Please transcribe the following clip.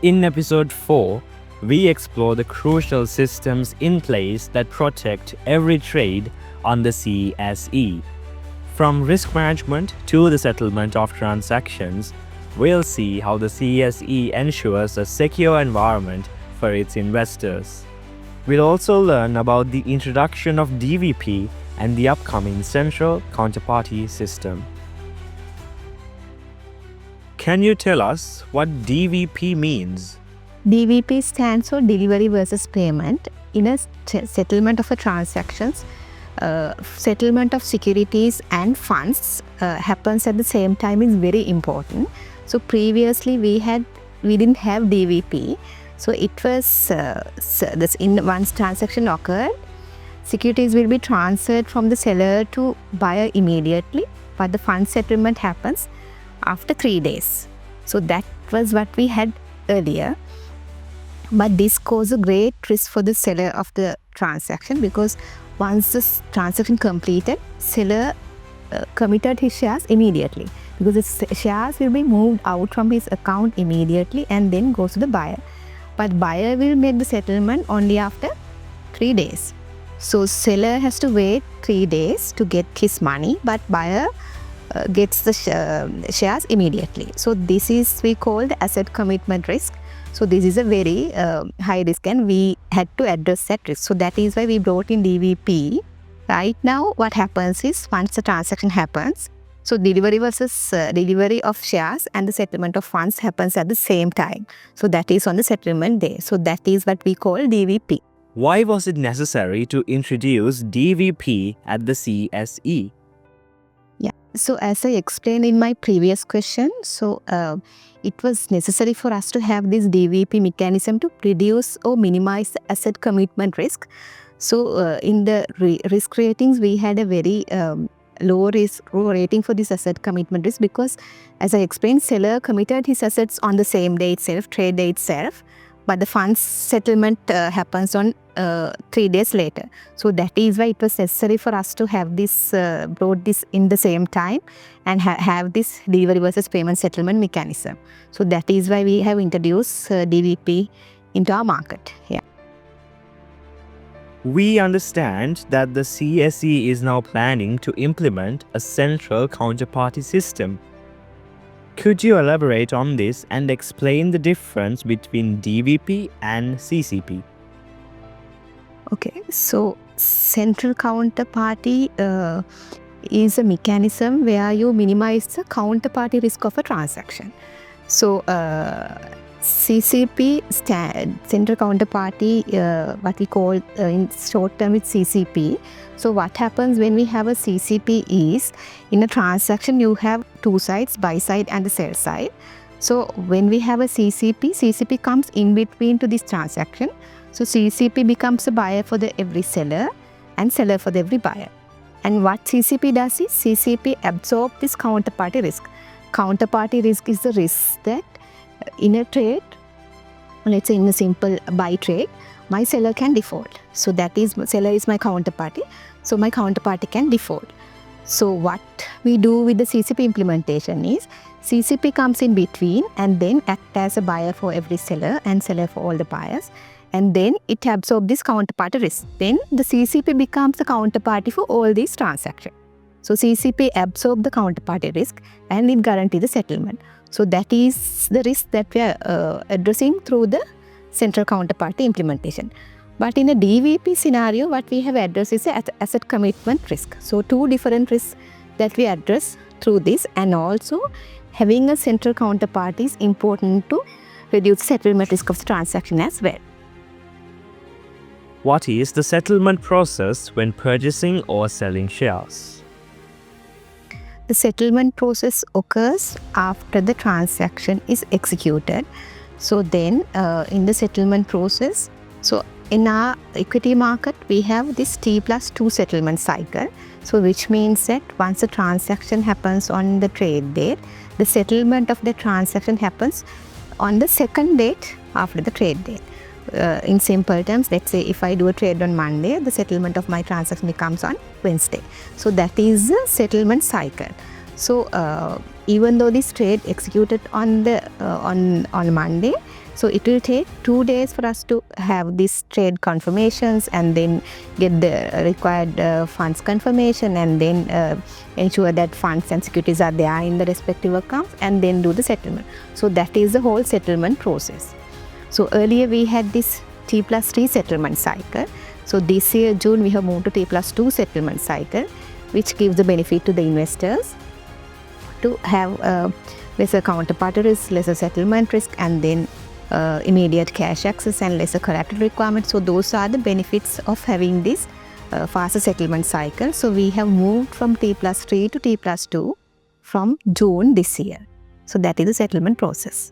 In episode 4, we explore the crucial systems in place that protect every trade on the CSE. From risk management to the settlement of transactions, we'll see how the CSE ensures a secure environment for its investors. We'll also learn about the introduction of DVP and the upcoming central counterparty system. Can you tell us what DVP means? DVP stands for delivery versus payment. In a settlement of a transactions, settlement of securities and funds happens at the same time is very important. So previously we didn't have DVP. So it was once transaction occurred, securities will be transferred from the seller to buyer immediately, but the fund settlement happens after 3 days. So that was what we had earlier. But this caused a great risk for the seller of the transaction, because once this transaction completed, seller committed his shares immediately, because the shares will be moved out from his account immediately and then goes to the buyer. But buyer will make the settlement only after 3 days. So seller has to wait 3 days to get his money, but buyer gets the shares immediately. So this is we call the asset commitment risk. So this is a very high risk, and we had to address that risk. So that is why we brought in DVP. Right now what happens is, once the transaction happens, so delivery versus delivery of shares and the settlement of funds happens at the same time. So that is on the settlement day. So that is what we call DVP. Why was it necessary to introduce DVP at the CSE? Yeah, so as I explained in my previous question, so it was necessary for us to have this DVP mechanism to reduce or minimize the asset commitment risk. So in the risk ratings, we had a very low rating for this asset commitment risk, because as I explained, seller committed his assets on the same day itself, trade day itself, but the funds settlement happens on 3 days later. So that is why it was necessary for us to have this, brought this in the same time and have this delivery versus payment settlement mechanism. So that is why we have introduced DVP into our market. Yeah. We understand that the CSE is now planning to implement a central counterparty system. Could you elaborate on this and explain the difference between DVP and CCP? Okay, so central counterparty is a mechanism where you minimize the counterparty risk of a transaction. So CCP central counterparty, what we call in short term it's CCP. So what happens when we have a CCP is, in a transaction you have two sides, buy side and the sell side. So when we have a CCP comes in between to this transaction. So CCP becomes a buyer for every seller and seller for every buyer. And what CCP does is, CCP absorbs this counterparty risk. Counterparty risk is the risk that in a trade, let's say in a simple buy trade, my seller can default. So that is, seller is my counterparty. So my counterparty can default. So what we do with the CCP implementation is, CCP comes in between and then act as a buyer for every seller and seller for all the buyers. And then it absorbs this counterparty risk. Then the CCP becomes the counterparty for all these transactions. So CCP absorbs the counterparty risk and it guarantees the settlement. So that is the risk that we are addressing through the central counterparty implementation. But in a DVP scenario, what we have addressed is the asset commitment risk. So two different risks that we address through this, and also having a central counterparty is important to reduce settlement risk of the transaction as well. What is the settlement process when purchasing or selling shares? The settlement process occurs after the transaction is executed. So then in the settlement process, so in our equity market, we have this T+2 settlement cycle. So which means that once a transaction happens on the trade date, the settlement of the transaction happens on the second date after the trade date. In simple terms, let's say if I do a trade on Monday, the settlement of my transaction becomes on Wednesday. So that is the settlement cycle. So even though this trade executed on Monday, So it will take 2 days for us to have these trade confirmations and then get the required funds confirmation and then ensure that funds and securities are there in the respective accounts and then do the settlement. So that is the whole settlement process. So earlier we had this T+3 settlement cycle. So this year, June, we have moved to T+2 settlement cycle, which gives the benefit to the investors to have lesser counterparty risk, lesser settlement risk, and then immediate cash access and lesser collateral requirements. So those are the benefits of having this faster settlement cycle. So we have moved from T+3 to T+2 from June this year. So that is the settlement process.